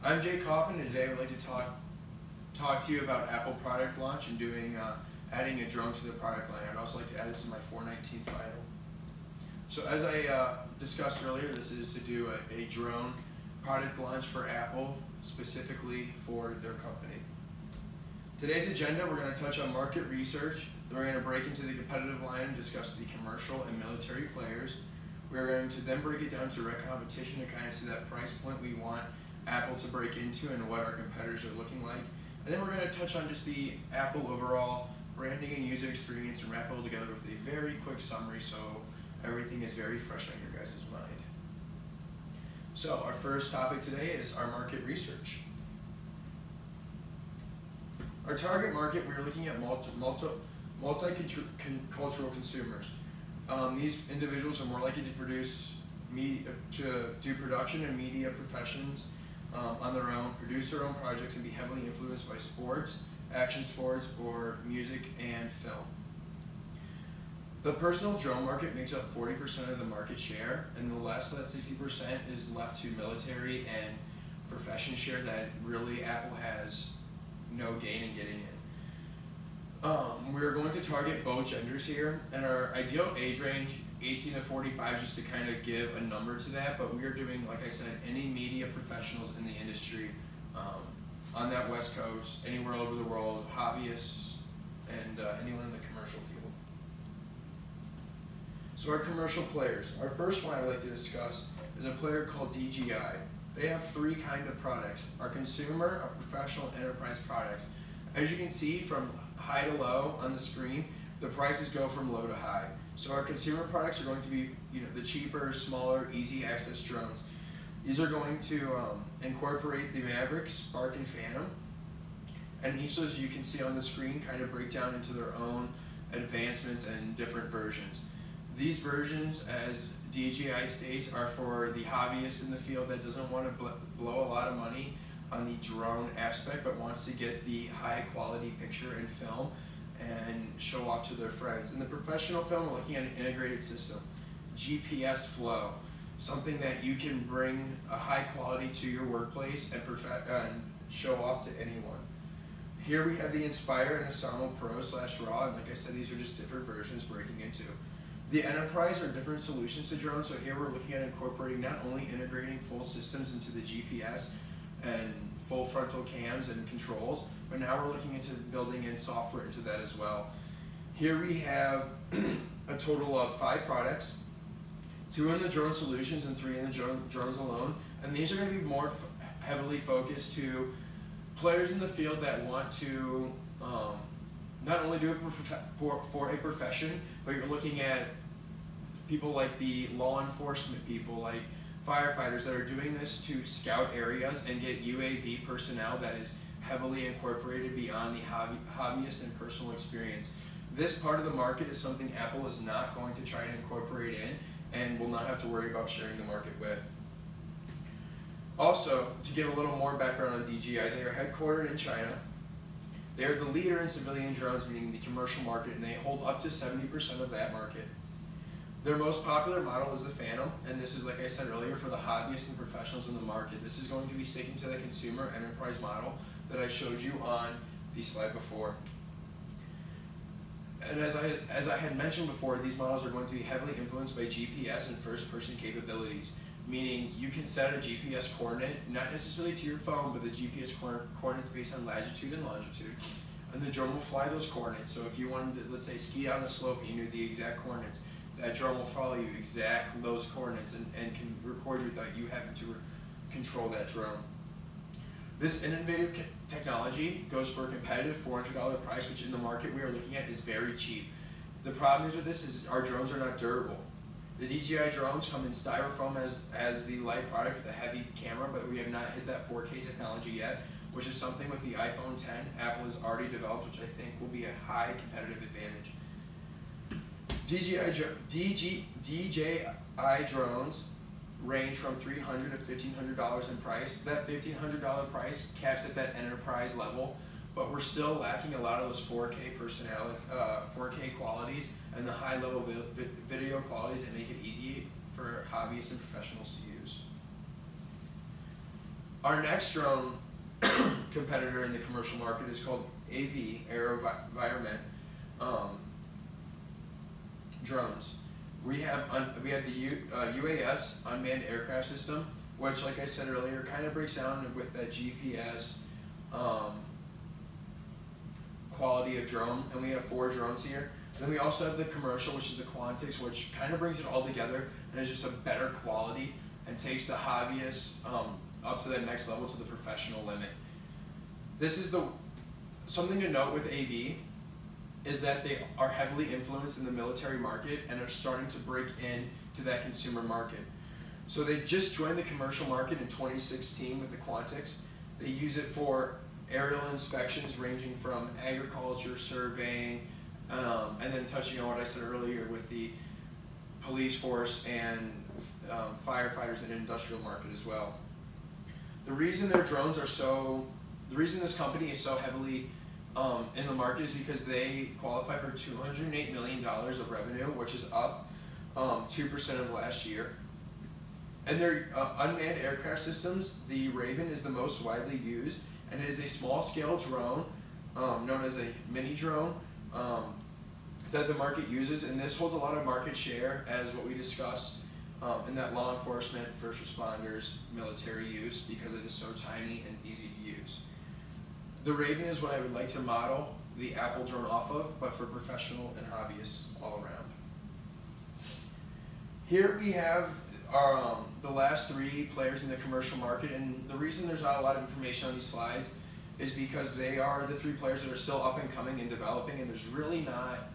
I'm Jay Kaufman, and today I would like to talk to you about Apple product launch and adding a drone to the product line. I'd also like to add this as my 419 final. So as I discussed earlier, this is to do a drone product launch for Apple, specifically for their company. Today's agenda, we're going to touch on market research, then we're going to break into the competitive line and discuss the commercial and military players. We're going to then break it down to direct competition to kind of see that price point we want Apple to break into and what our competitors are looking like. And then we're going to touch on just the Apple overall branding and user experience and wrap it all together with a very quick summary so everything is very fresh on your guys' mind. So our first topic today is our market research. Our target market, we're looking at multicultural consumers. These individuals are more likely to do production and media professions on their own, produce their own projects, and be heavily influenced by sports, action sports, or music and film. The personal drone market makes up 40% of the market share, and the last of that 60% is left to military and profession share that really Apple has no gain in getting in. We're going to target both genders here, and our ideal age range, 18 to 45, just to kind of give a number to that, but we are doing, like I said, any media professionals in the industry on that West Coast, anywhere all over the world, hobbyists, and anyone in the commercial field. So our commercial players. Our first one I'd like to discuss is a player called DJI. They have three kinds of products: our consumer, our professional, enterprise products. As you can see from high to low on the screen, the prices go from low to high. So our consumer products are going to be, the cheaper, smaller, easy access drones. These are going to incorporate the Maverick, Spark, and Phantom. And each of those you can see on the screen kind of break down into their own advancements and different versions. These versions, as DJI states, are for the hobbyist in the field that doesn't want to blow a lot of money on the drone aspect, but wants to get the high quality picture and film and show off to their friends. In the professional film, we're looking at an integrated system, GPS flow, something that you can bring a high quality to your workplace and show off to anyone. Here we have the Inspire and Asamo Pro / Raw, and like I said, these are just different versions breaking into. The Enterprise are different solutions to drones, so here we're looking at incorporating not only integrating full systems into the GPS and full frontal cams and controls, but now we're looking into building in software into that as well. Here we have a total of 5 products, 2 in the drone solutions and 3 in the drones alone, and these are going to be more heavily focused to players in the field that want to not only do it for a profession, but you're looking at people like the law enforcement people, like firefighters that are doing this to scout areas and get UAV personnel that is heavily incorporated beyond the hobbyist and personal experience. This part of the market is something Apple is not going to try to incorporate in and will not have to worry about sharing the market with. Also, to give a little more background on DJI, they are headquartered in China. They are the leader in civilian drones, meaning the commercial market, and they hold up to 70% of that market. Their most popular model is the Phantom, and this is, like I said earlier, for the hobbyists and professionals in the market. This is going to be sticking to the consumer enterprise model that I showed you on the slide before. And as I had mentioned before, these models are going to be heavily influenced by GPS and first-person capabilities, meaning you can set a GPS coordinate, not necessarily to your phone, but the GPS coordinates based on latitude and longitude, and the drone will fly those coordinates. So if you wanted to, let's say, ski down a slope and you knew the exact coordinates, that drone will follow you exact those coordinates and can record you without you having to control that drone. This innovative technology goes for a competitive $400 price, which in the market we are looking at is very cheap. The problem is with this is our drones are not durable. The DJI drones come in styrofoam as the light product with a heavy camera, but we have not hit that 4K technology yet, which is something with the iPhone 10 Apple has already developed, which I think will be a high competitive advantage. DJI drones range from $300 to $1,500 in price. That $1,500 price caps at that enterprise level, but we're still lacking a lot of those 4K qualities and the high level video qualities that make it easy for hobbyists and professionals to use. Our next drone competitor in the commercial market is called AV, AeroVironment drones. We have the UAS, Unmanned Aircraft System, which, like I said earlier, kind of breaks down with that GPS quality of drone, and we have 4 drones here. Then we also have the commercial, which is the Quantix, which kind of brings it all together and is just a better quality and takes the hobbyist up to the next level, to the professional limit. This is something to note with AV is that they are heavily influenced in the military market and are starting to break into that consumer market. So they just joined the commercial market in 2016 with the Quantix. They use it for aerial inspections ranging from agriculture, surveying, and then touching on what I said earlier with the police force and firefighters and industrial market as well. The reason their drones are the reason this company is so heavily in the market is because they qualify for $208 million of revenue, which is up 2% of last year. And their unmanned aircraft systems, the Raven is the most widely used, and it is a small-scale drone known as a mini drone that the market uses, and this holds a lot of market share as what we discussed in that law enforcement, first responders, military use, because it is so tiny and easy to use. The Raven is what I would like to model the Apple drone off of, but for professional and hobbyists all around. Here we have our, the last 3 players in the commercial market, and the reason there's not a lot of information on these slides is because they are the 3 players that are still up and coming and developing, and there's really not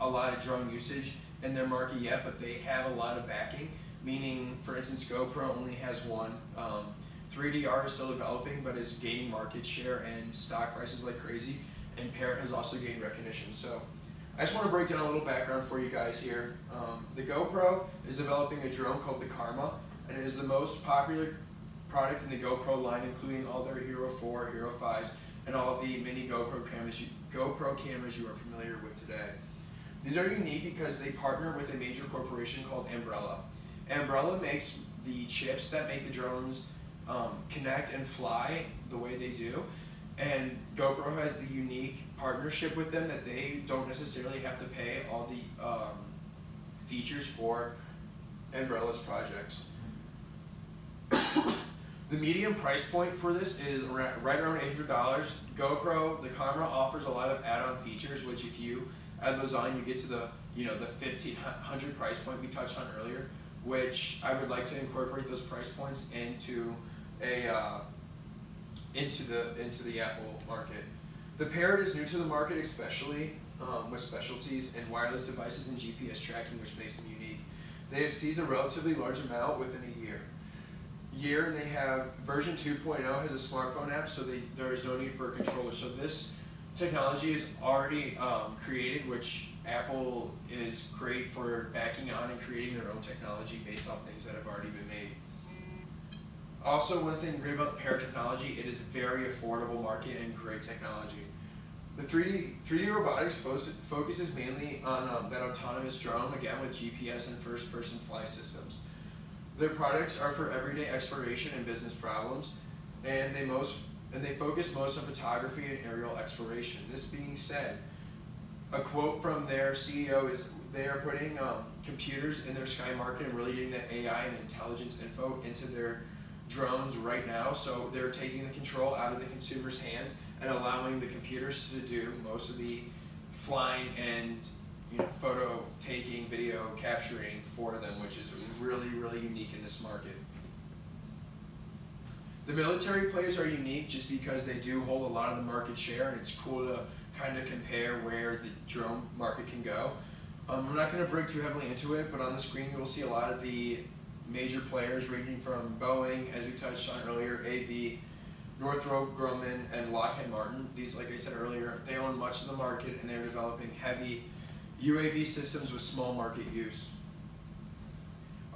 a lot of drone usage in their market yet, but they have a lot of backing, meaning, for instance, GoPro only has 1. 3DR is still developing, but is gaining market share and stock prices like crazy, and Parrot has also gained recognition. So I just want to break down a little background for you guys here. The GoPro is developing a drone called the Karma, and it is the most popular product in the GoPro line, including all their Hero 4, Hero 5s, and all the mini GoPro cameras you are familiar with today. These are unique because they partner with a major corporation called Ambarella. Ambarella makes the chips that make the drones connect and fly the way they do, and GoPro has the unique partnership with them that they don't necessarily have to pay all the features for Ambarella's projects. The medium price point for this is right around $800. GoPro, the Karma, offers a lot of add-on features, which if you add those on, you get to the the $1,500 price point we touched on earlier, which I would like to incorporate those price points into the Apple market. The Parrot is new to the market, especially with specialties in wireless devices and GPS tracking, which makes them unique. They have seized a relatively large amount within a year, and they have version 2.0 has a smartphone app, so there is no need for a controller. So this technology is already created, which Apple is great for backing on and creating their own technology based on things that have already been made. Also, one thing great about the Parrot technology, it is a very affordable market and great technology. The 3D Robotics focuses mainly on that autonomous drone, again with GPS and first-person fly systems. Their products are for everyday exploration and business problems, and they focus most on photography and aerial exploration. This being said, a quote from their CEO is they are putting computers in their sky market and really getting that AI and intelligence info into their drones right now. So they're taking the control out of the consumer's hands and allowing the computers to do most of the flying and photo taking, video capturing for them, which is really, really unique in this market. The military players are unique just because they do hold a lot of the market share, and it's cool to kind of compare where the drone market can go. I'm not going to break too heavily into it, but on the screen you will see a lot of the major players ranging from Boeing, as we touched on earlier, AV, Northrop Grumman, and Lockheed Martin. These, like I said earlier, they own much of the market, and they're developing heavy UAV systems with small market use.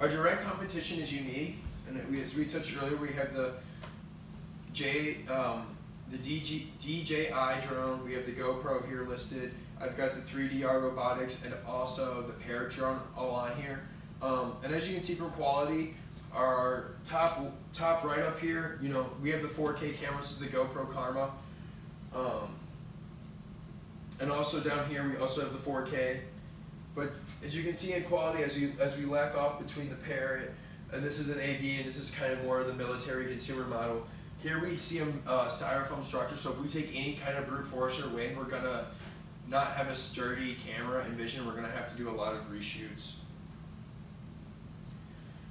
Our direct competition is unique, and as we touched earlier, we have the DJI drone, we have the GoPro here listed, I've got the 3DR Robotics, and also the Parrot drone all on here. And as you can see from quality, our top right up here, you know, we have the 4K camera. This is the GoPro Karma. And also down here, we also have the 4K. But as you can see in quality, as we lack off between the Parrot, and this is an AB, and this is kind of more of the military consumer model. Here we see a styrofoam structure, so if we take any kind of brute force or wind, we're gonna not have a sturdy camera and vision. We're gonna have to do a lot of reshoots.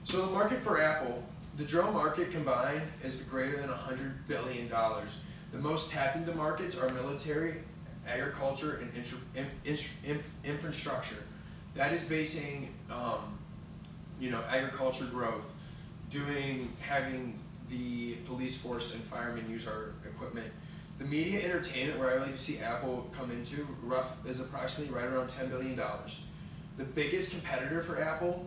So the market for Apple, the drone market combined is greater than $100 billion. The most tapped into markets are military, agriculture, and infrastructure. That is basing, you know, agriculture growth, having the police force and firemen use our equipment. The media entertainment, where I like to see Apple come into, is approximately right around $10 billion. The biggest competitor for Apple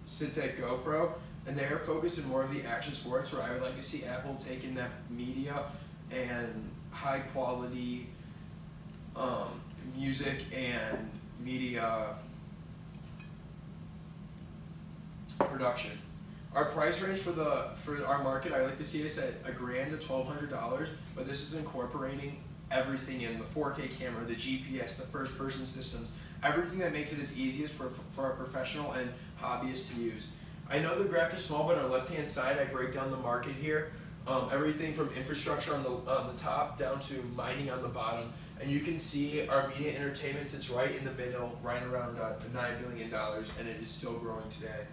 sits at GoPro, and they're focused in more of the action sports, where I would like to see Apple take in that media and high quality music and media production. Our price range for our market, I like to see us at $1,000 to $1,200, but this is incorporating everything in the 4K camera, the GPS, the first-person systems, everything that makes it as easy as for our professional and hobbyists to use. I know the graph is small, but on the left-hand side, I break down the market here. Everything from infrastructure on the top down to mining on the bottom. And you can see our media entertainment sits right in the middle, right around $9 billion, and it is still growing today.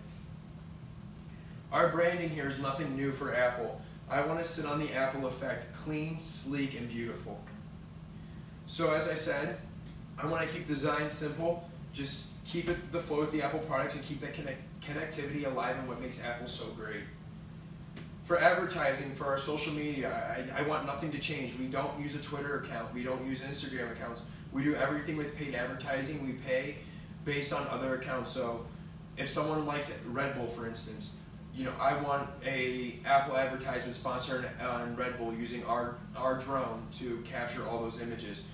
Our branding here is nothing new for Apple. I want to sit on the Apple effect, clean, sleek, and beautiful. So as I said, I want to keep the design simple, just keep it the flow with the Apple products and keep that connectivity alive and what makes Apple so great. For advertising, for our social media, I want nothing to change. We don't use a Twitter account. We don't use Instagram accounts. We do everything with paid advertising. We pay based on other accounts. So if someone likes Red Bull, for instance, you know, I want a Apple advertisement sponsored on Red Bull using our drone to capture all those images.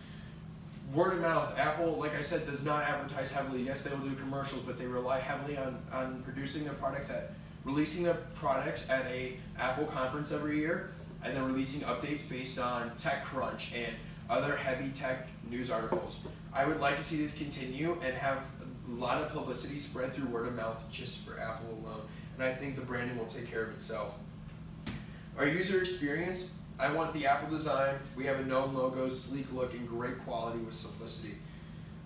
Word of mouth, Apple, like I said, does not advertise heavily. Yes, they will do commercials, but they rely heavily on releasing their products at a Apple conference every year, and then releasing updates based on TechCrunch and other heavy tech news articles. I would like to see this continue and have a lot of publicity spread through word of mouth just for Apple alone, and I think the branding will take care of itself. Our user experience, I want the Apple design. We have a no logos, sleek look, and great quality with simplicity.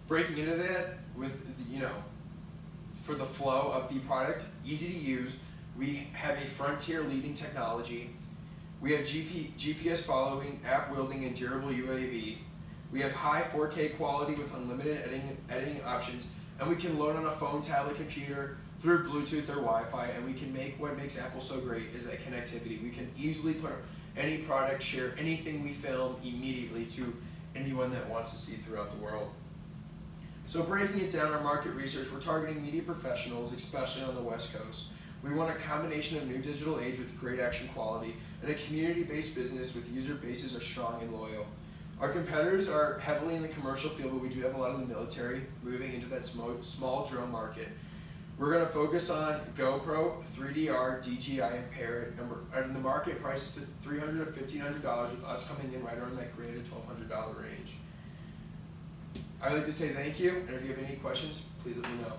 Breaking into that with, you know, for the flow of the product, easy to use. We have a frontier leading technology. We have GPS following, app wielding, and durable UAV. We have high 4K quality with unlimited editing options, and we can load on a phone, tablet, computer through Bluetooth or Wi-Fi, and we can make what makes Apple so great is that connectivity. We can easily put any product, share anything we film immediately to anyone that wants to see throughout the world. So breaking it down, our market research, we're targeting media professionals, especially on the West Coast. We want a combination of new digital age with great action quality and a community-based business with user bases are strong and loyal. Our competitors are heavily in the commercial field, but we do have a lot of the military moving into that small drone market. We're going to focus on GoPro, 3DR, DJI, and Parrot, and the market price is to $300 to $1,500 with us coming in right around that $1,000 to $1,200 range. I'd like to say thank you, and if you have any questions, please let me know.